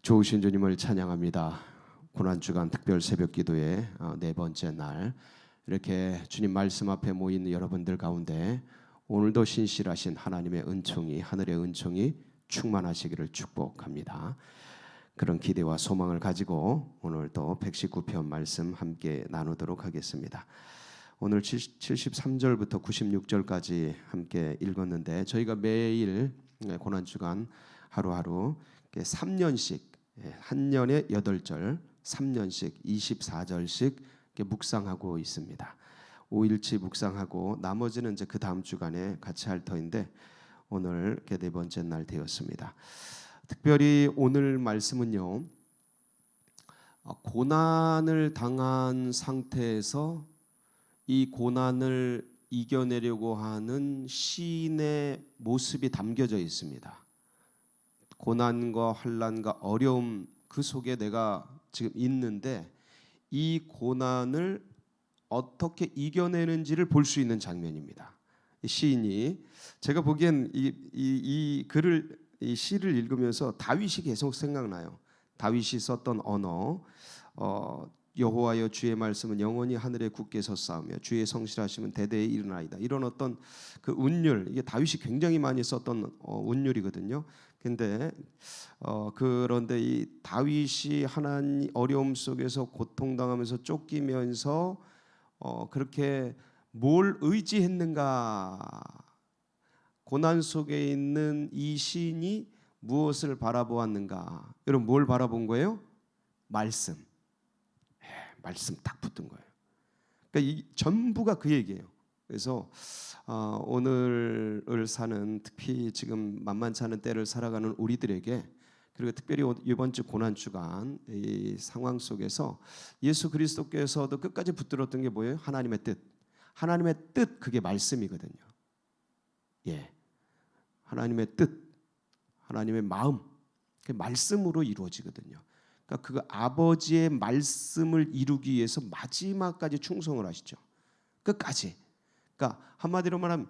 좋으신 주님을 찬양합니다. 고난주간 특별 새벽기도의 네 번째 날, 이렇게 주님 말씀 앞에 모인 여러분들 가운데 오늘도 신실하신 하나님의 은총이, 하늘의 은총이 충만하시기를 축복합니다. 그런 기대와 소망을 가지고 오늘 또 119편 말씀 함께 나누도록 하겠습니다. 오늘 73절부터 96절까지 함께 읽었는데, 저희가 매일 고난주간 하루하루 3년씩, 한 년에 8절, 3년씩 24절씩 묵상하고 있습니다. 5일치 묵상하고 나머지는 이제 그 다음 주간에 같이 할 터인데, 오늘 네 번째 날 되었습니다. 특별히 오늘 말씀은요, 고난을 당한 상태에서 이 고난을 이겨내려고 하는 시인의 모습이 담겨져 있습니다. 고난과 환난과 어려움 그 속에 내가 지금 있는데, 이 고난을 어떻게 이겨내는지를 볼 수 있는 장면입니다. 이 시인이, 제가 보기엔 이 글을, 이 시를 읽으면서 다윗이 계속 생각나요. 다윗이 썼던 언어, 여호와여 주의 말씀은 영원히 하늘에 굳게 섰사오며 주의 성실하심은 대대에 이르나이다. 이런 어떤 그 운율, 이게 다윗이 굉장히 많이 썼던 운율이거든요. 그런데 이 다윗이 하나님 어려움 속에서 고통당하면서 쫓기면서 그렇게 뭘 의지했는가? 고난 속에 있는 이 시인이 무엇을 바라보았는가? 여러분, 뭘 바라본 거예요? 말씀. 말씀 딱 붙은 거예요. 그러니까 이 전부가 그 얘기예요. 그래서 오늘을 사는, 특히 지금 만만치 않은 때를 살아가는 우리들에게, 그리고 특별히 이번 주 고난 주간 이 상황 속에서 예수 그리스도께서도 끝까지 붙들었던 게 뭐예요? 하나님의 뜻. 하나님의 뜻, 그게 말씀이거든요. 예, 하나님의 뜻, 하나님의 마음, 그 말씀으로 이루어지거든요. 그러니까 그 아버지의 말씀을 이루기 위해서 마지막까지 충성을 하시죠. 끝까지. 그러니까 한마디로 말하면,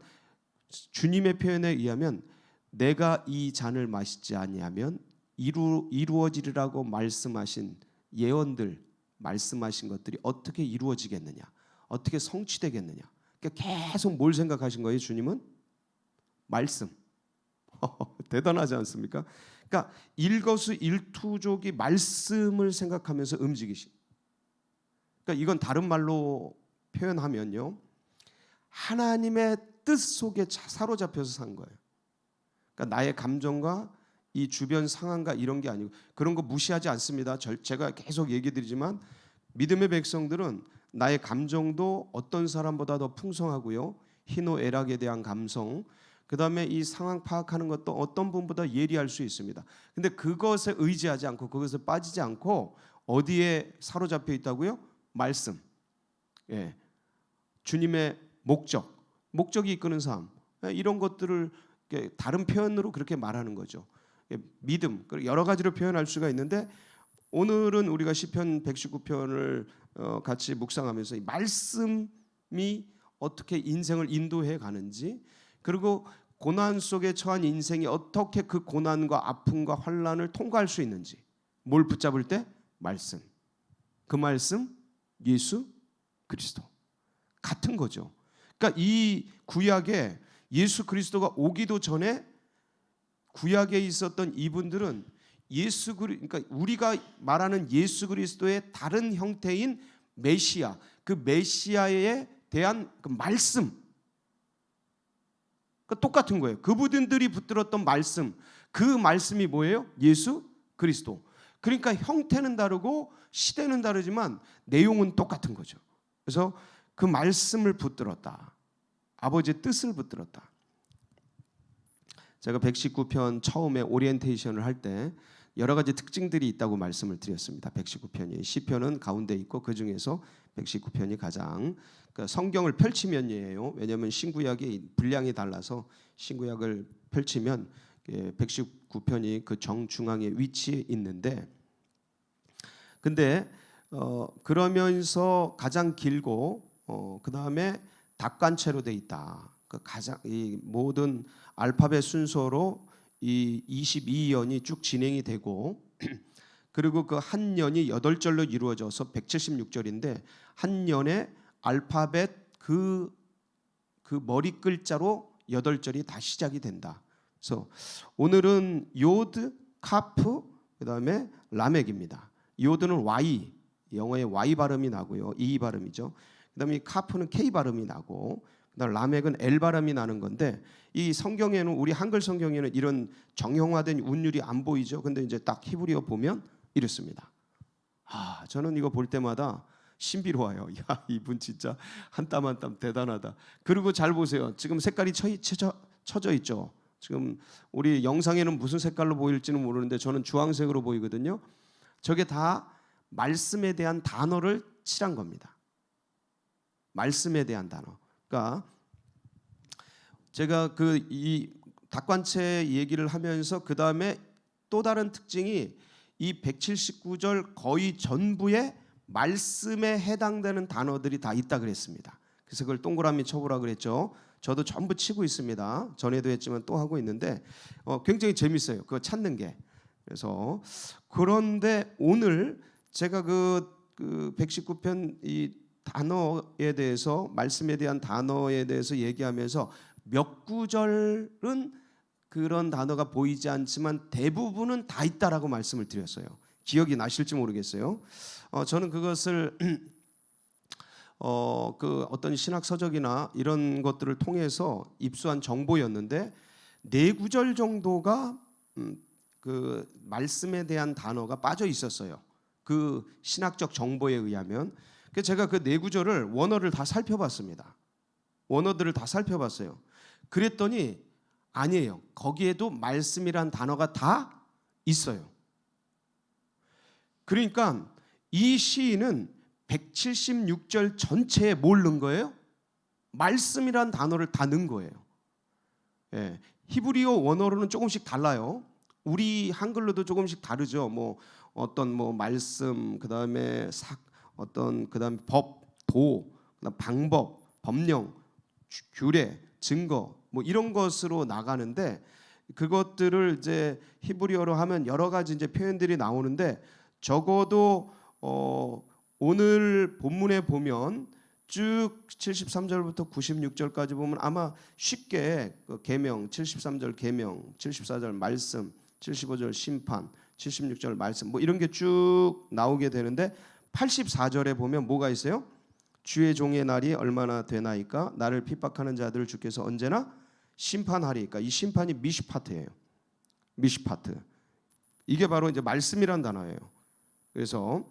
주님의 표현에 의하면 내가 이 잔을 마시지 아니하면 이루어지리라고 말씀하신 예언들, 말씀하신 것들이 어떻게 이루어지겠느냐, 어떻게 성취되겠느냐. 그러니까 계속 뭘 생각하신 거예요? 주님은 말씀. 대단하지 않습니까? 그러니까 일거수일투족이 말씀을 생각하면서 움직이시. 그러니까 이건 다른 말로 표현하면요, 하나님의 뜻 속에 사로잡혀서 산 거예요. 그러니까 나의 감정과 이 주변 상황과 이런 게 아니고, 그런 거 무시하지 않습니다. 제가 계속 얘기 드리지만 믿음의 백성들은 나의 감정도 어떤 사람보다 더 풍성하고요, 희노애락에 대한 감성, 그 다음에 이 상황 파악하는 것도 어떤 분보다 예리할 수 있습니다. 근데 그것에 의지하지 않고, 그것에 빠지지 않고 어디에 사로잡혀 있다고요? 말씀. 예. 주님의 목적이 이끄는 삶. 이런 것들을 다른 표현으로 그렇게 말하는 거죠. 믿음. 여러 가지로 표현할 수가 있는데, 오늘은 우리가 시편 119편을 같이 묵상하면서 이 말씀이 어떻게 인생을 인도해 가는지, 그리고 고난 속에 처한 인생이 어떻게 그 고난과 아픔과 환난을 통과할 수 있는지, 뭘 붙잡을 때? 말씀. 그 말씀, 예수 그리스도. 같은 거죠. 그러니까 이 구약에 예수 그리스도가 오기도 전에 구약에 있었던 이분들은 그러니까 우리가 말하는 예수 그리스도의 다른 형태인 메시아, 그 메시아에 대한 그 말씀, 그러니까 똑같은 거예요. 그분들이 붙들었던 말씀, 그 말씀이 뭐예요? 예수 그리스도. 그러니까 형태는 다르고 시대는 다르지만 내용은 똑같은 거죠. 그래서 그 말씀을 붙들었다. 아버지의 뜻을 붙들었다. 제가 119편 처음에 오리엔테이션을 할 때 여러 가지 특징들이 있다고 말씀을 드렸습니다. 119편이 시편은 가운데 있고, 그 중에서 119편이 가장, 그러니까 성경을 펼치면이에요. 왜냐하면 신구약이 분량이 달라서 신구약을 펼치면 119편이 그 정중앙에 위치해 있는데, 근데 그러면서 가장 길고, 그 다음에 닭관체로 돼 있다. 그 가장 이 모든 알파벳 순서로 이 22연이 쭉 진행이 되고, 그리고 그 한 년이 8절로 이루어져서 176절인데 한 년에 알파벳 그 머리 글자로 8절이 다 시작이 된다. 그래서 오늘은 요드, 카프, 그다음에 라멕입니다. 요드는 Y, 영어의 Y 발음이 나고요. E 발음이죠. 그다음에 카프는 K 발음이 나고, 그다음 라멕은 L 발음이 나는 건데, 이 성경에는, 우리 한글 성경에는 이런 정형화된 운율이 안 보이죠. 근데 이제 딱 히브리어 보면 이렇습니다. 저는 이거 볼 때마다 신비로워요. 야, 이분 진짜 한 땀 한 땀 대단하다. 그리고 잘 보세요. 지금 색깔이 쳐져 있죠. 지금 우리 영상에는 무슨 색깔로 보일지는 모르는데 저는 주황색으로 보이거든요. 저게 다 말씀에 대한 단어를 칠한 겁니다. 말씀에 대한 단어. 그러니까 제가 이 닭관체 얘기를 하면서 그 다음에 또 다른 특징이 이 179절 거의 전부에 말씀에 해당되는 단어들이 다 있다 그랬습니다. 그래서 그걸 동그라미 쳐보라 그랬죠. 저도 전부 치고 있습니다. 전에도 했지만 또 하고 있는데 굉장히 재밌어요. 그거 찾는 게. 그래서 그런데 오늘 제가 그 119편 이 단어에 대해서, 말씀에 대한 단어에 대해서 얘기하면서 몇 구절은 그런 단어가 보이지 않지만 대부분은 다 있다라고 말씀을 드렸어요. 기억이 나실지 모르겠어요. 저는 그것을 그 어떤 신학 서적이나 이런 것들을 통해서 입수한 정보였는데 4구절 정도가 그 말씀에 대한 단어가 빠져 있었어요. 그 신학적 정보에 의하면. 그래서 제가 그 4구절을 원어를 다 살펴봤습니다. 원어들을 다 살펴봤어요. 그랬더니 아니에요. 거기에도 말씀이란 단어가 다 있어요. 그러니까 이 시인은 176절 전체에 뭘 넣은 거예요? 말씀이란 단어를 다 넣은 거예요. 예, 히브리어 원어로는 조금씩 달라요. 우리 한글로도 조금씩 다르죠. 어떤 말씀, 그다음에 그다음에 법, 도, 그다음 방법, 법령, 규례, 증거 이런 것으로 나가는데, 그것들을 이제 히브리어로 하면 여러 가지 이제 표현들이 나오는데, 적어도 오늘 본문에 보면 쭉 73절부터 96절까지 보면 아마 쉽게 계명, 73절 계명, 74절 말씀, 75절 심판, 76절 말씀 이런 게 쭉 나오게 되는데, 84절에 보면 뭐가 있어요? 주의 종의 날이 얼마나 되나이까? 나를 핍박하는 자들을 주께서 언제나 심판하리까? 이 심판이 미시파트예요. 미시파트. 이게 바로 이제 말씀이란 단어예요. 그래서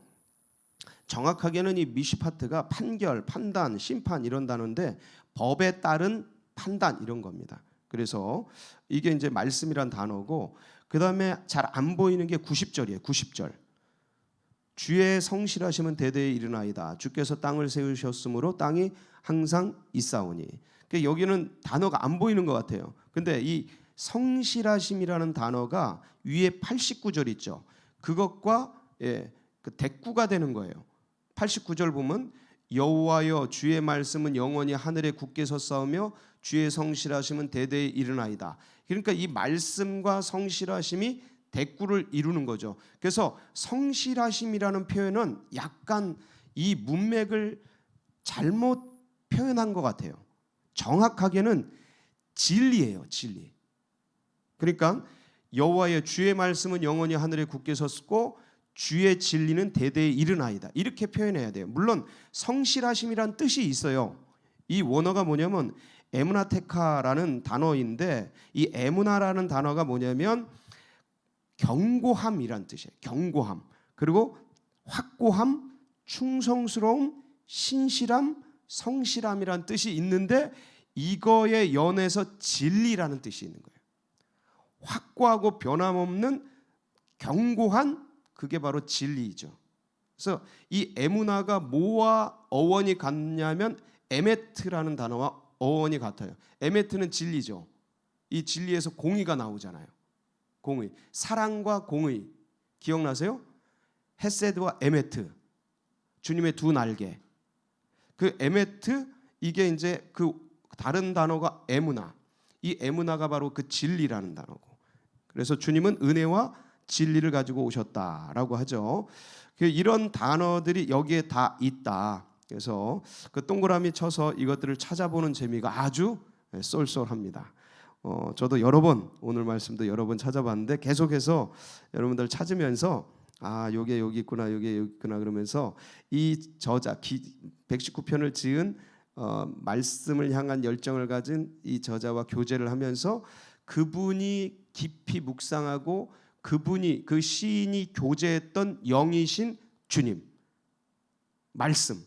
정확하게는 이 미시파트가 판결, 판단, 심판 이런 단어인데, 법에 따른 판단 이런 겁니다. 그래서 이게 이제 말씀이란 단어고, 그 다음에 잘 안 보이는 게 90절이에요. 90절. 주의 성실하심은 대대에 이르나이다. 주께서 땅을 세우셨으므로 땅이 항상 있사오니. 그러니까 여기는 단어가 안 보이는 것 같아요. 근데 이 성실하심이라는 단어가 위에 89절 있죠. 그것과 그 대꾸가 되는 거예요. 89절 보면 여호와여 주의 말씀은 영원히 하늘에 굳게 섰사오며 주의 성실하심은 대대에 이르나이다. 그러니까 이 말씀과 성실하심이 대꾸를 이루는 거죠. 그래서 성실하심이라는 표현은 약간 이 문맥을 잘못 표현한 것 같아요. 정확하게는 진리예요, 진리. 그러니까 여호와의 주의 말씀은 영원히 하늘에 굳게 섰고 주의 진리는 대대에 이르나이다. 이렇게 표현해야 돼요. 물론 성실하심이란 뜻이 있어요. 이 원어가 뭐냐면 에무나테카라는 단어인데, 이 에무나라는 단어가 뭐냐면 경고함이란 뜻이에요. 경고함. 그리고 확고함, 충성스러움, 신실함, 성실함이란 뜻이 있는데, 이거에 연해서 진리라는 뜻이 있는 거예요. 확고하고 변함없는 경고한, 그게 바로 진리이죠. 그래서 이 에무나가 뭐와 어원이 같냐면 에메트라는 단어와 어원이 같아요. 에메트는 진리죠. 이 진리에서 공의가 나오잖아요. 공의, 사랑과 공의 기억나세요? 헤세드와 에메트, 주님의 두 날개. 그 에메트, 이게 이제 그 다른 단어가 에무나. 이 에무나가 바로 그 진리라는 단어고. 그래서 주님은 은혜와 진리를 가지고 오셨다라고 하죠. 이런 단어들이 여기에 다 있다. 그래서 그 동그라미 쳐서 이것들을 찾아보는 재미가 아주 쏠쏠합니다. 저도 여러 번 오늘 말씀도 여러 번 찾아봤는데 계속해서 여러분들 찾으면서 요게 여기 있구나, 요게 여기 있구나 그러면서 이 저자 119편을 지은 말씀을 향한 열정을 가진 이 저자와 교제를 하면서 그분이 깊이 묵상하고 그분이 그 시인이 교제했던 영이신 주님 말씀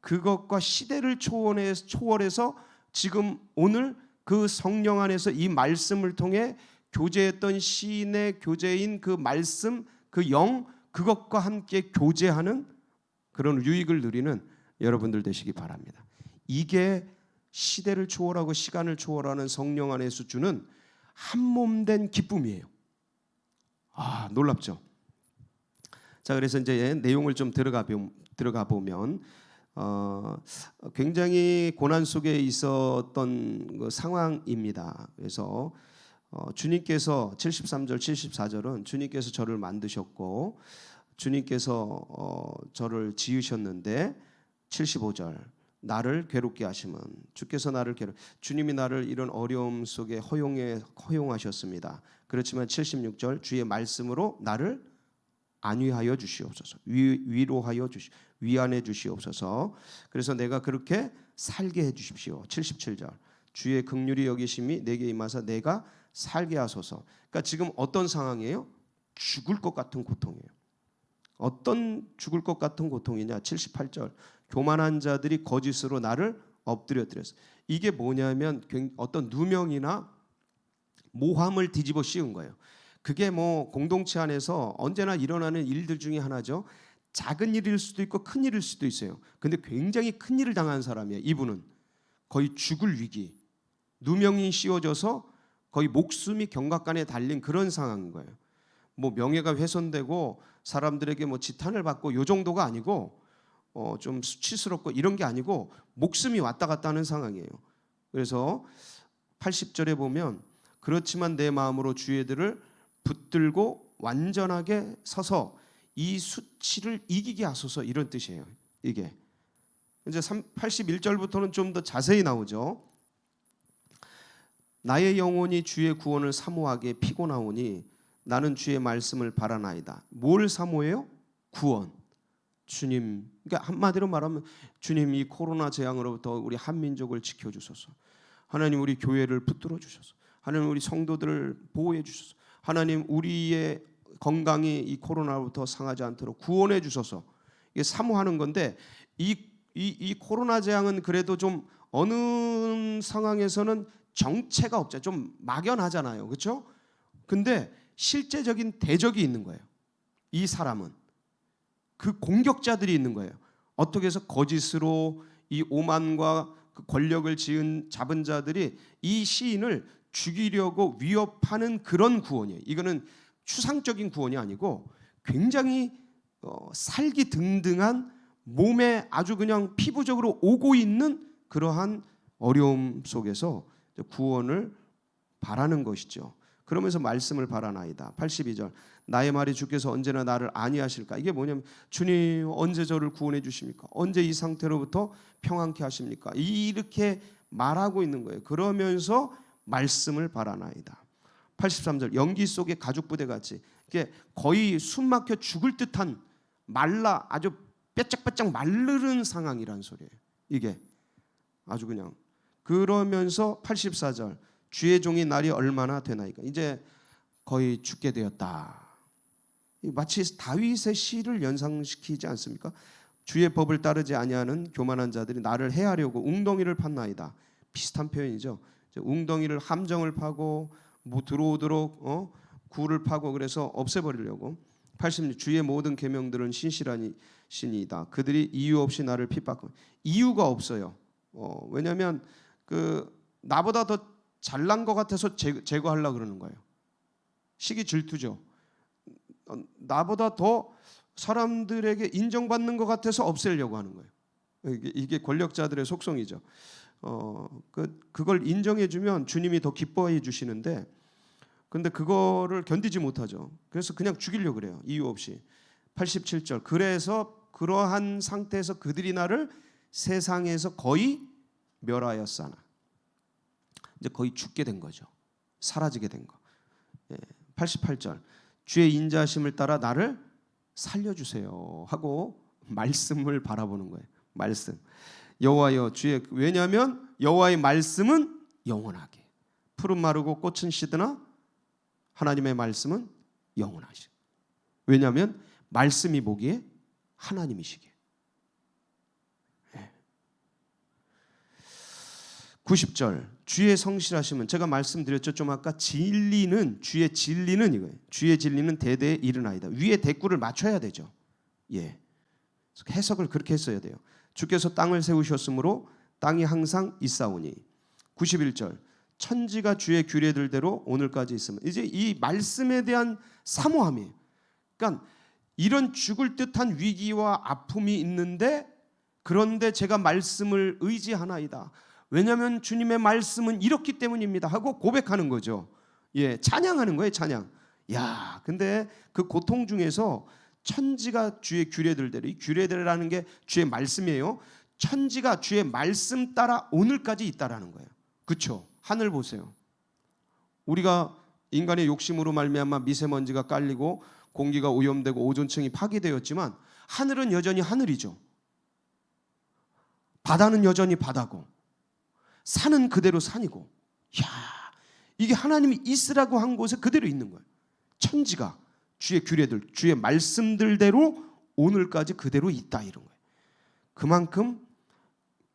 그것과 시대를 초월해서 지금 오늘 그 성령 안에서 이 말씀을 통해 교제했던 시인의 교제인 그 말씀 그 영 그것과 함께 교제하는 그런 유익을 누리는 여러분들 되시기 바랍니다. 이게 시대를 초월하고 시간을 초월하는 성령 안에서 주는 한몸된 기쁨이에요. 놀랍죠? 자, 그래서 이제 내용을 좀 들어가 보면 굉장히 고난 속에 있었던 그 상황입니다. 그래서 주님께서 73절, 74절은 주님께서 저를 만드셨고 주님께서 저를 지으셨는데 75절 나를 괴롭게 하시면 주께서 나를 주님이 나를 이런 어려움 속에 허용하셨습니다. 그렇지만 76절 주의 말씀으로 나를 안위하여 주시옵소서. 위로하여 위안해 주시옵소서. 그래서 내가 그렇게 살게 해 주십시오. 77절 주의 긍휼히 여기심이 내게 임하사 내가 살게 하소서. 그러니까 지금 어떤 상황이에요? 죽을 것 같은 고통이에요. 어떤 죽을 것 같은 고통이냐? 78절 교만한 자들이 거짓으로 나를 엎드려뜨렸어. 이게 뭐냐면 어떤 누명이나 모함을 뒤집어 씌운 거예요. 그게 뭐 공동체 안에서 언제나 일어나는 일들 중에 하나죠. 작은 일일 수도 있고 큰 일일 수도 있어요. 근데 굉장히 큰 일을 당한 사람이에요. 이분은 거의 죽을 위기, 누명이 씌워져서 거의 목숨이 경각간에 달린 그런 상황인 거예요. 뭐 명예가 훼손되고 사람들에게 뭐 지탄을 받고 요 정도가 아니고 좀 수치스럽고 이런 게 아니고 목숨이 왔다 갔다 하는 상황이에요. 그래서 80절에 보면 그렇지만 내 마음으로 주의들을 붙들고 완전하게 서서 이 수치를 이기게 하소서 이런 뜻이에요. 이게 이제 81절부터는 좀 더 자세히 나오죠. 나의 영혼이 주의 구원을 사모하게 피곤하오니 나는 주의 말씀을 바라나이다. 뭘 사모해요? 구원. 주님. 그러니까 한마디로 말하면 주님 이 코로나 재앙으로부터 우리 한민족을 지켜주소서. 하나님 우리 교회를 붙들어 주소서. 하나님 우리 성도들을 보호해 주소서. 하나님 우리의 건강이 이 코로나로부터 상하지 않도록 구원해 주소서. 이게 사모하는 건데 이 코로나 재앙은 그래도 좀 어느 상황에서는 정체가 없죠. 좀 막연하잖아요. 그렇죠? 근데 실제적인 대적이 있는 거예요. 이 사람은 그 공격자들이 있는 거예요. 어떻게 해서 거짓으로 이 오만과 그 권력을 잡은 자들이 이 시인을 죽이려고 위협하는 그런 구원이에요. 이거는 추상적인 구원이 아니고 굉장히 살기 등등한 몸에 아주 그냥 피부적으로 오고 있는 그러한 어려움 속에서 구원을 바라는 것이죠. 그러면서 말씀을 바라나이다. 82절 나의 말이 주께서 언제나 나를 안위하실까? 이게 뭐냐면 주님 언제 저를 구원해 주십니까? 언제 이 상태로부터 평안케 하십니까? 이렇게 말하고 있는 거예요. 그러면서 말씀을 바라나이다. 83절 연기 속의 가죽 부대같이 이게 거의 숨막혀 죽을 듯한 말라 아주 뼈짝뼈짝 마르는 상황이란 소리예요. 이게 아주 그냥 그러면서 84절 주의 종이 날이 얼마나 되나이까? 이제 거의 죽게 되었다. 마치 다윗의 시를 연상시키지 않습니까? 주의 법을 따르지 아니하는 교만한 자들이 나를 해하려고 웅덩이를 팠나이다. 비슷한 표현이죠. 웅덩이를 함정을 파고 뭐 들어오도록 굴을 파고 그래서 없애버리려고. 86 주의 모든 계명들은 신실하니이다. 그들이 이유 없이 나를 핍박하고 이유가 없어요. 왜냐하면 그 나보다 더 잘난 것 같아서 제거하려고 그러는 거예요. 시기 질투죠. 나보다 더 사람들에게 인정받는 것 같아서 없애려고 하는 거예요. 이게 권력자들의 속성이죠. 그걸 인정해 주면 주님이 더 기뻐해 주시는데 근데 그거를 견디지 못하죠. 그래서 그냥 죽이려고 그래요. 이유 없이. 87절. 그래서 그러한 상태에서 그들이 나를 세상에서 거의 멸하였사나. 이제 거의 죽게 된 거죠. 사라지게 된 거. 88절. 주의 인자하심을 따라 나를 살려주세요 하고 말씀을 바라보는 거예요. 말씀. 여호와여 주의, 왜냐하면 여호와의 말씀은 영원하게. 풀은 마르고 꽃은 시드나 하나님의 말씀은 영원하시. 왜냐하면 말씀이 보기에 하나님이시기에. 90절. 주의 성실하심은, 제가 말씀드렸죠 좀 아까, 진리는, 주의 진리는 이거예요. 주의 진리는 대대에 이르나이다. 위에 대꾸를 맞춰야 되죠. 예. 해석을 그렇게 했어야 돼요. 주께서 땅을 세우셨으므로 땅이 항상 있사오니. 91절. 천지가 주의 규례들대로 오늘까지 있으면. 이제 이 말씀에 대한 사모함이에요. 그러니까 이런 죽을 듯한 위기와 아픔이 있는데, 그런데 제가 말씀을 의지하나이다. 왜냐하면 주님의 말씀은 이렇기 때문입니다 하고 고백하는 거죠. 예, 찬양하는 거예요. 찬양. 야, 근데 그 고통 중에서 천지가 주의 규례들대로, 이 규례들이라는 게 주의 말씀이에요. 천지가 주의 말씀 따라 오늘까지 있다라는 거예요. 그렇죠? 하늘 보세요. 우리가 인간의 욕심으로 말미암아 미세먼지가 깔리고 공기가 오염되고 오존층이 파괴되었지만 하늘은 여전히 하늘이죠. 바다는 여전히 바다고, 산은 그대로 산이고. 야, 이게 하나님이 있으라고 한 곳에 그대로 있는 거예요. 천지가 주의 규례들, 주의 말씀들대로 오늘까지 그대로 있다, 이런 거예요. 그만큼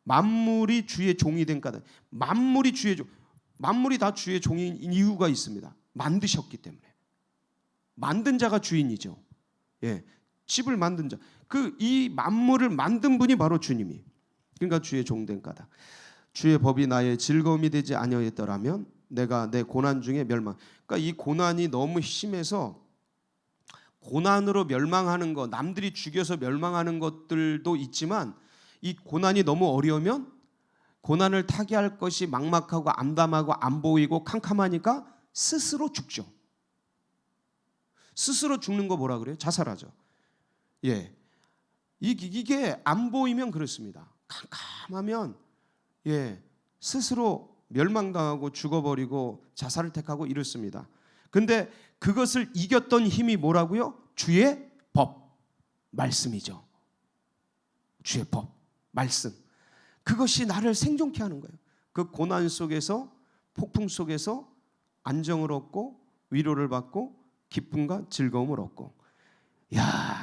만물이 주의 종이 된 까닭. 만물이 주의 종, 만물이 다 주의 종인 이유가 있습니다. 만드셨기 때문에. 만든 자가 주인이죠. 예, 집을 만든 자, 그 이 만물을 만든 분이 바로 주님이. 그러니까 주의 종된 까닭. 주의 법이 나의 즐거움이 되지 아니하였더라면 내가 내 고난 중에 멸망. 그러니까 이 고난이 너무 심해서 고난으로 멸망하는 것, 남들이 죽여서 멸망하는 것들도 있지만, 이 고난이 너무 어려우면 고난을 타개할 것이 막막하고 암담하고 안 보이고 캄캄하니까 스스로 죽죠. 스스로 죽는 거 뭐라 그래요? 자살하죠. 예, 이게 안 보이면 그렇습니다. 캄캄하면 예, 스스로 멸망당하고 죽어버리고 자살을 택하고 이렇습니다. 근데 그것을 이겼던 힘이 뭐라고요? 주의 법, 말씀이죠. 주의 법, 말씀. 그것이 나를 생존케 하는 거예요. 그 고난 속에서, 폭풍 속에서 안정을 얻고 위로를 받고 기쁨과 즐거움을 얻고. 야,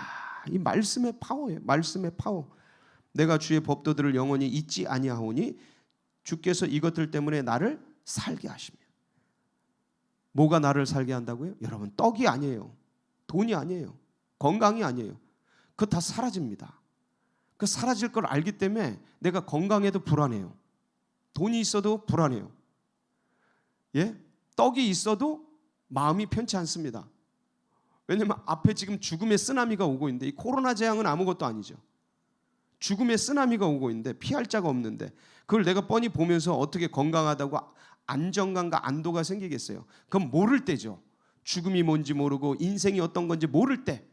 이 말씀의 파워예요. 말씀의 파워. 내가 주의 법도들을 영원히 잊지 아니하오니 주께서 이것들 때문에 나를 살게 하시며. 뭐가 나를 살게 한다고요? 여러분, 떡이 아니에요. 돈이 아니에요. 건강이 아니에요. 그거 다 사라집니다. 그 사라질 걸 알기 때문에 내가 건강해도 불안해요. 돈이 있어도 불안해요. 예? 떡이 있어도 마음이 편치 않습니다. 왜냐하면 앞에 지금 죽음의 쓰나미가 오고 있는데, 이 코로나 재앙은 아무것도 아니죠. 죽음의 쓰나미가 오고 있는데 피할 자가 없는데, 그걸 내가 뻔히 보면서 어떻게 건강하다고 안정감과 안도가 생기겠어요? 그건 모를 때죠. 죽음이 뭔지 모르고 인생이 어떤 건지 모를 때,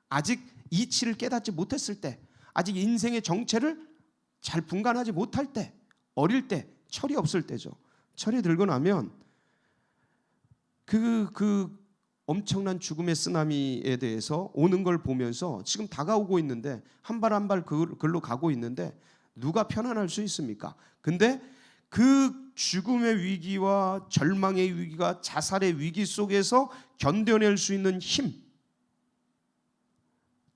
아직 이치를 깨닫지 못했을 때, 아직 인생의 정체를 잘 분간하지 못할 때, 어릴 때, 철이 없을 때죠. 철이 들고 나면 그 엄청난 죽음의 쓰나미에 대해서 오는 걸 보면서 지금 다가오고 있는데, 한 발 한 발 그걸로 가고 있는데 누가 편안할 수 있습니까? 근데 그 죽음의 위기와 절망의 위기가, 자살의 위기 속에서 견뎌낼 수 있는 힘,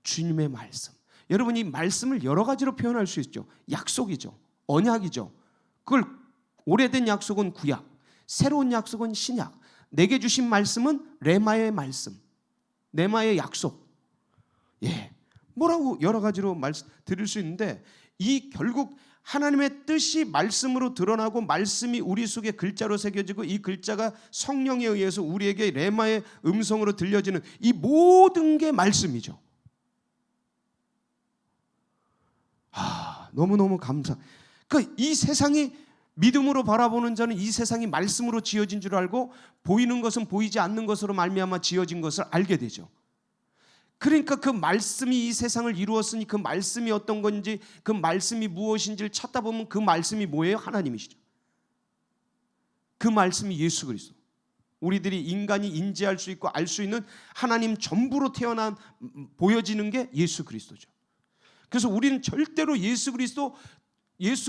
주님의 말씀. 여러분, 이 말씀을 여러 가지로 표현할 수 있죠. 약속이죠. 언약이죠. 그걸, 오래된 약속은 구약, 새로운 약속은 신약, 내게 주신 말씀은 레마의 말씀, 레마의 약속. 예, 뭐라고 여러 가지로 드릴 수 있는데, 이 결국 하나님의 뜻이 말씀으로 드러나고 말씀이 우리 속에 글자로 새겨지고 이 글자가 성령에 의해서 우리에게 레마의 음성으로 들려지는 이 모든 게 말씀이죠. 너무너무 감사. 그러니까 이 세상이 믿음으로 바라보는 자는 이 세상이 말씀으로 지어진 줄 알고 보이는 것은 보이지 않는 것으로 말미암아 지어진 것을 알게 되죠. 그러니까 그 말씀이 이 세상을 이루었으니 그 말씀이 어떤 건지, 그 말씀이 무엇인지를 찾다 보면 그 말씀이 뭐예요? 하나님이시죠. 그 말씀이 예수 그리스도. 우리들이 인간이 인지할 수 있고 알 수 있는 하나님 전부로 태어난 보여지는 게 예수 그리스도죠. 그래서 우리는 절대로 예수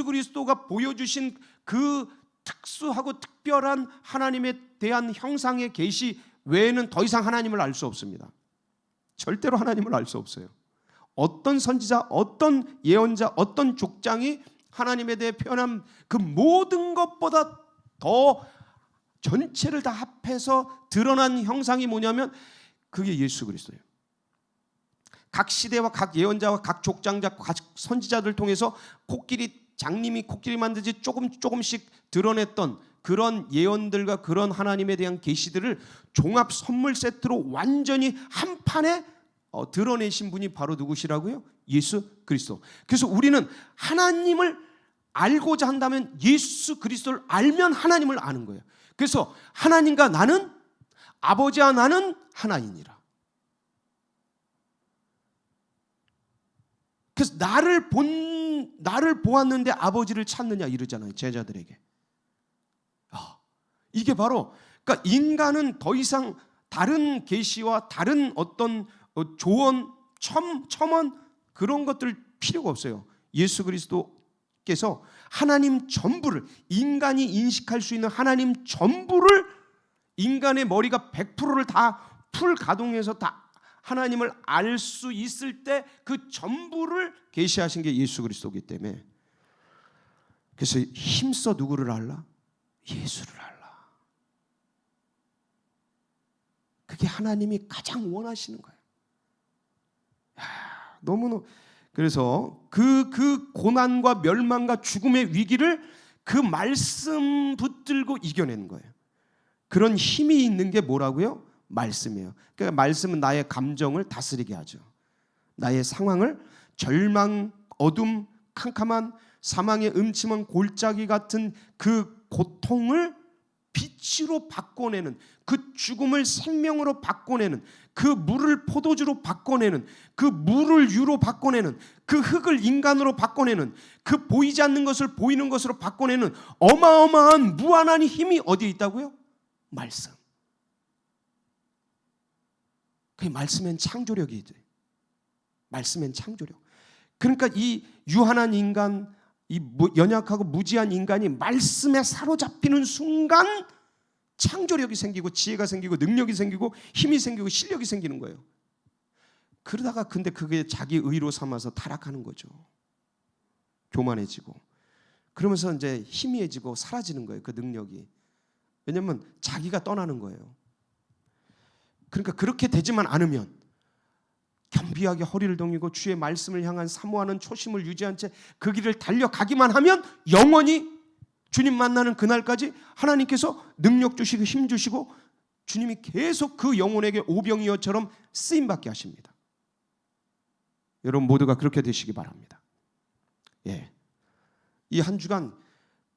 그리스도가 보여주신 그 특수하고 특별한 하나님에 대한 형상의 계시 외에는 더 이상 하나님을 알 수 없습니다. 절대로 하나님을 알 수 없어요. 어떤 선지자, 어떤 예언자, 어떤 족장이 하나님에 대해 표현한 그 모든 것보다 더 전체를 다 합해서 드러난 형상이 뭐냐면 그게 예수 그리스도예요. 각 시대와 각 예언자와 각 족장자, 각 선지자들 통해서 장님이 코끼리 만들지 조금씩 드러냈던 그런 예언들과 그런 하나님에 대한 계시들을 종합 선물 세트로 완전히 한 판에 드러내신 분이 바로 누구시라고요? 예수 그리스도. 그래서 우리는 하나님을 알고자 한다면 예수 그리스도를 알면 하나님을 아는 거예요. 그래서 하나님과 나는, 아버지와 나는 하나이니라. 그래서 나를 보았는데 아버지를 찾느냐 이러잖아요, 제자들에게. 이게 바로, 그러니까 인간은 더 이상 다른 계시와 다른 어떤 조언, 첨언 그런 것들 필요가 없어요. 예수 그리스도께서 하나님 전부를, 인간이 인식할 수 있는 하나님 전부를, 인간의 머리가 100%를 다 풀 가동해서 다 하나님을 알 수 있을 때 그 전부를 계시하신 게 예수 그리스도이기 때문에, 그래서 힘써 누구를 알라? 예수를 알라. 그게 하나님이 가장 원하시는 거예요. 너무너무. 그래서 그 고난과 멸망과 죽음의 위기를 그 말씀 붙들고 이겨내는 거예요. 그런 힘이 있는 게 뭐라고요? 말씀이에요. 그러니까 말씀은 나의 감정을 다스리게 하죠. 나의 상황을, 절망, 어둠, 캄캄한 사망의 음침한 골짜기 같은 그 고통을 빛으로 바꿔내는, 그 죽음을 생명으로 바꿔내는, 그 물을 포도주로 바꿔내는, 그 물을 유로 바꿔내는, 그 흙을 인간으로 바꿔내는, 그 보이지 않는 것을 보이는 것으로 바꿔내는 어마어마한 무한한 힘이 어디에 있다고요? 말씀. 그 말씀엔 창조력이 있어요. 말씀엔 창조력. 그러니까 이 유한한 인간, 이 연약하고 무지한 인간이 말씀에 사로잡히는 순간 창조력이 생기고 지혜가 생기고 능력이 생기고 힘이 생기고 실력이 생기는 거예요. 그러다가 근데 그게 자기 의로 삼아서 타락하는 거죠. 교만해지고 그러면서 이제 희미해지고 사라지는 거예요. 그 능력이. 왜냐하면 자기가 떠나는 거예요. 그러니까 그렇게 되지만 않으면 겸비하게 허리를 동이고 주의 말씀을 향한 사모하는 초심을 유지한 채 그 길을 달려가기만 하면 영원히 주님 만나는 그날까지 하나님께서 능력 주시고 힘 주시고 주님이 계속 그 영혼에게 오병이어처럼 쓰임받게 하십니다. 여러분 모두가 그렇게 되시기 바랍니다. 예. 이 한 주간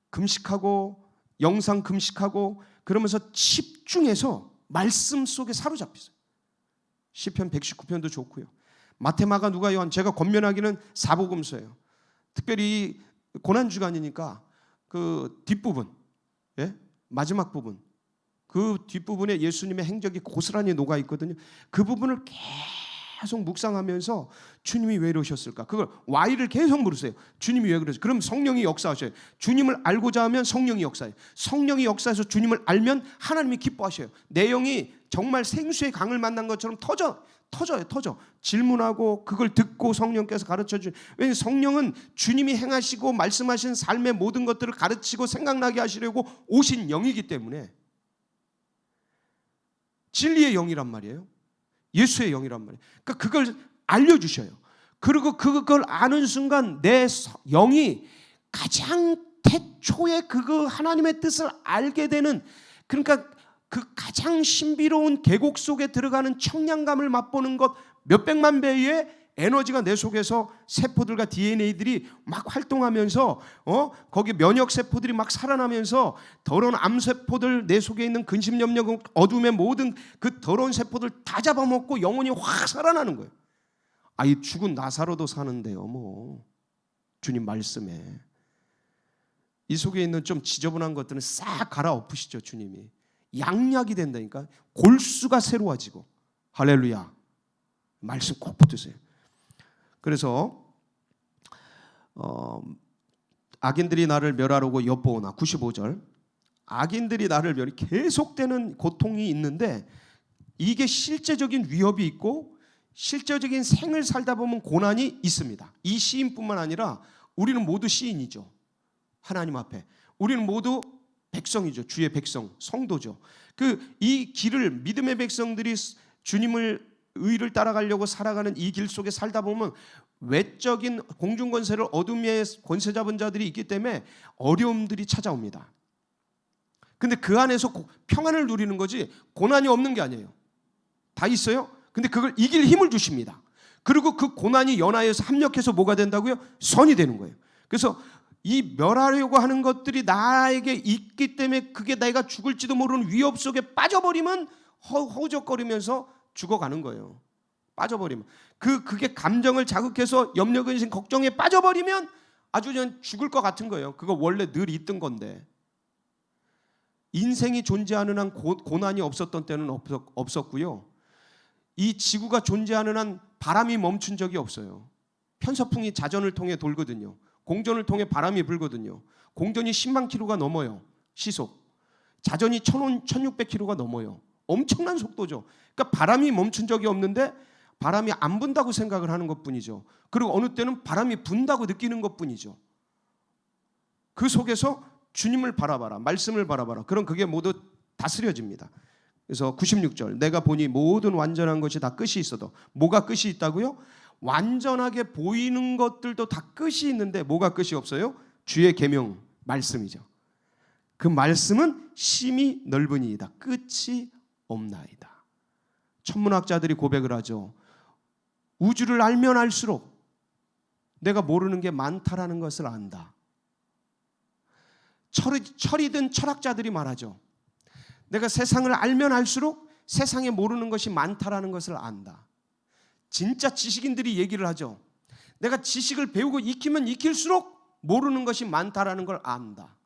금식하고 영상 금식하고 그러면서 집중해서 말씀 속에 사로잡히세요. 시편 119편도 좋고요. 마태마가 누가 요한, 제가 권면하기는 사복음서예요. 특별히 고난 주간이니까 그 뒷부분, 예? 마지막 부분, 그 뒷부분에 예수님의 행적이 고스란히 녹아 있거든요. 그 부분을 계속 묵상하면서 주님이 왜 이러셨을까? 그걸 Y를 계속 물으세요. 주님이 왜 그러세요? 그럼 성령이 역사하셔요. 주님을 알고자 하면 성령이 역사해요. 성령이 역사해서 주님을 알면 하나님이 기뻐하셔요. 내용이 정말 생수의 강을 만난 것처럼 터져요. 질문하고 그걸 듣고 성령께서 가르쳐주세요. 왜냐하면 성령은 주님이 행하시고 말씀하신 삶의 모든 것들을 가르치고 생각나게 하시려고 오신 영이기 때문에 진리의 영이란 말이에요. 예수의 영이란 말이에요. 그러니까 그걸 알려주셔요. 그리고 그걸 아는 순간 내 영이 가장 태초에 그 하나님의 뜻을 알게 되는, 그러니까 그 가장 신비로운 계곡 속에 들어가는 청량감을 맛보는 것 몇백만 배의 에너지가 내 속에서 세포들과 DNA들이 막 활동하면서 거기 면역 세포들이 막 살아나면서 더러운 암세포들, 내 속에 있는 근심염려 어둠의 모든 그 더러운 세포들 다 잡아먹고 영혼이 확 살아나는 거예요. 이 죽은 나사로도 사는데요. 뭐 주님 말씀에 이 속에 있는 좀 지저분한 것들은 싹 갈아엎으시죠. 주님이 양약이 된다니까. 골수가 새로워지고. 할렐루야. 말씀 꼭 붙드세요. 그래서 악인들이 나를 멸하려고 엿보오나 95절 악인들이 나를 멸해 계속되는 고통이 있는데 이게 실제적인 위협이 있고 실제적인 생을 살다 보면 고난이 있습니다. 이 시인뿐만 아니라 우리는 모두 시인이죠. 하나님 앞에 우리는 모두 백성이죠. 주의 백성, 성도죠. 이 길을 믿음의 백성들이 주님을 의를 따라가려고 살아가는 이 길 속에 살다 보면 외적인 공중권세를 어둠의 권세 잡은 자들이 있기 때문에 어려움들이 찾아옵니다. 근데 그 안에서 평안을 누리는 거지 고난이 없는 게 아니에요. 다 있어요. 근데 그걸 이길 힘을 주십니다. 그리고 그 고난이 연하여서 합력해서 뭐가 된다고요? 선이 되는 거예요. 그래서 이 멸하려고 하는 것들이 나에게 있기 때문에 그게 내가 죽을지도 모르는 위협 속에 빠져버리면 허우적거리면서 죽어가는 거예요. 빠져버리면 그게 감정을 자극해서 염려, 근심, 걱정에 빠져버리면 아주 그냥 죽을 것 같은 거예요. 그거 원래 늘 있던 건데 인생이 존재하는 한 고난이 없었던 때는 없었고요. 이 지구가 존재하는 한 바람이 멈춘 적이 없어요. 편서풍이 자전을 통해 돌거든요. 공전을 통해 바람이 불거든요. 공전이 10만 킬로가 넘어요. 시속. 자전이 1600킬로가 넘어요. 엄청난 속도죠. 그러니까 바람이 멈춘 적이 없는데 바람이 안 분다고 생각을 하는 것뿐이죠. 그리고 어느 때는 바람이 분다고 느끼는 것뿐이죠. 그 속에서 주님을 바라봐라. 말씀을 바라봐라. 그럼 그게 모두 다스려집니다. 그래서 96절 내가 보니 모든 완전한 것이 다 끝이 있어도 뭐가 끝이 있다고요? 완전하게 보이는 것들도 다 끝이 있는데 뭐가 끝이 없어요? 주의 계명 말씀이죠. 그 말씀은 심히 넓으니이다. 끝이 없나이다. 천문학자들이 고백을 하죠. 우주를 알면 알수록 내가 모르는 게 많다라는 것을 안다. 철이든 철학자들이 말하죠. 내가 세상을 알면 알수록 세상에 모르는 것이 많다라는 것을 안다. 진짜 지식인들이 얘기를 하죠. 내가 지식을 배우고 익히면 익힐수록 모르는 것이 많다라는 걸 안다.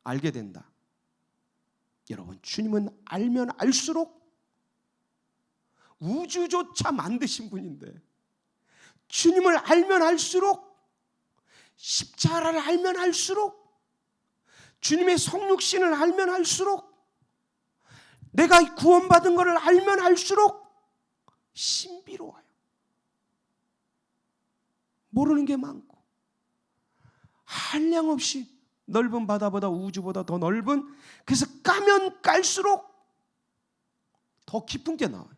알게 된다. 여러분, 주님은 알면 알수록 우주조차 만드신 분인데 주님을 알면 알수록 십자가를 알면 알수록 주님의 성육신을 알면 알수록 내가 구원받은 것을 알면 알수록 신비로워요. 모르는 게 많고 한량없이 넓은 바다보다 우주보다 더 넓은, 그래서 까면 깔수록 더 깊은 게 나와요.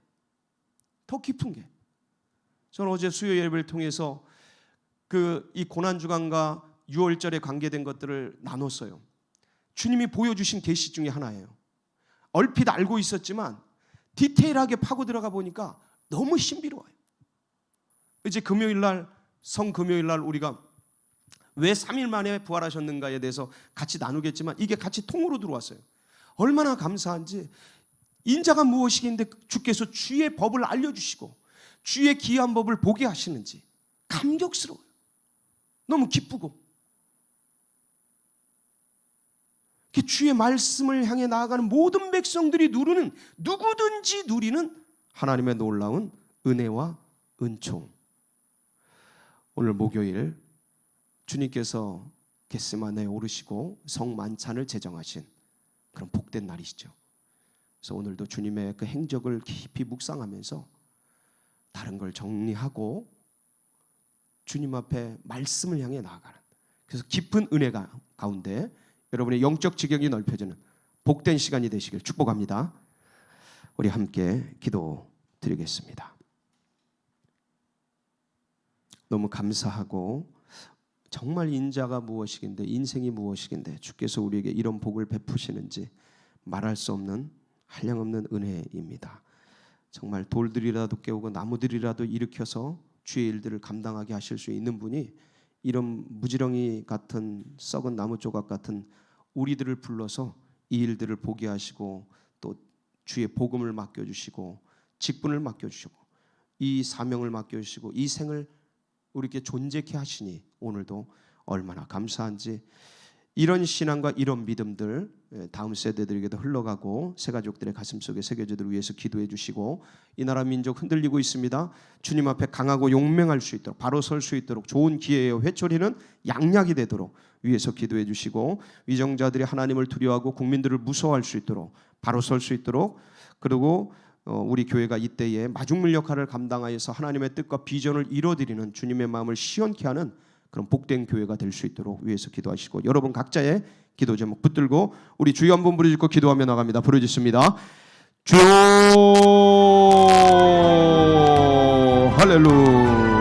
더 깊은 게. 저는 어제 수요 예배를 통해서 이 고난주간과 유월절에 관계된 것들을 나눴어요. 주님이 보여주신 계시 중에 하나예요. 얼핏 알고 있었지만 디테일하게 파고 들어가 보니까 너무 신비로워요. 이제 금요일날, 성금요일날 우리가 왜 3일 만에 부활하셨는가에 대해서 같이 나누겠지만 이게 같이 통으로 들어왔어요. 얼마나 감사한지. 인자가 무엇이긴데 주께서 주의 법을 알려주시고 주의 기이한 법을 보게 하시는지 감격스러워요. 너무 기쁘고 주의 말씀을 향해 나아가는 모든 백성들이 누구든지 누리는 하나님의 놀라운 은혜와 은총. 오늘 목요일 주님께서 겟세마네에 오르시고 성만찬을 제정하신 그런 복된 날이시죠. 그래서 오늘도 주님의 그 행적을 깊이 묵상하면서 다른 걸 정리하고 주님 앞에 말씀을 향해 나아가는, 그래서 깊은 은혜가 가운데 여러분의 영적 지경이 넓혀지는 복된 시간이 되시길 축복합니다. 우리 함께 기도드리겠습니다. 너무 감사하고 정말 인자가 무엇이긴데 인생이 무엇이긴데 주께서 우리에게 이런 복을 베푸시는지 말할 수 없는 한량없는 은혜입니다. 정말 돌들이라도 깨우고 나무들이라도 일으켜서 주의 일들을 감당하게 하실 수 있는 분이 이런 무지렁이 같은 썩은 나무 조각 같은 우리들을 불러서 이 일들을 보게 하시고 또 주의 복음을 맡겨주시고 직분을 맡겨주시고 이 사명을 맡겨주시고 이 생을 우리에게 존재케 하시니 오늘도 얼마나 감사한지, 이런 신앙과 이런 믿음들 다음 세대들에게도 흘러가고 새가족들의 가슴속에 새겨지도록 위해서 기도해 주시고, 이 나라 민족 흔들리고 있습니다. 주님 앞에 강하고 용맹할 수 있도록 바로 설 수 있도록 좋은 기회예요. 회초리는 양약이 되도록 위해서 기도해 주시고, 위정자들이 하나님을 두려워하고 국민들을 무서워할 수 있도록 바로 설 수 있도록, 그리고 우리 교회가 이때에 마중물 역할을 감당하여서 하나님의 뜻과 비전을 이루어드리는 주님의 마음을 시원케 하는 그런 복된 교회가 될 수 있도록 위해서 기도하시고, 여러분 각자의 기도 제목 붙들고 우리 주여 한번 부르짖고 기도하며 나갑니다. 부르짖습니다. 주여 할렐루야.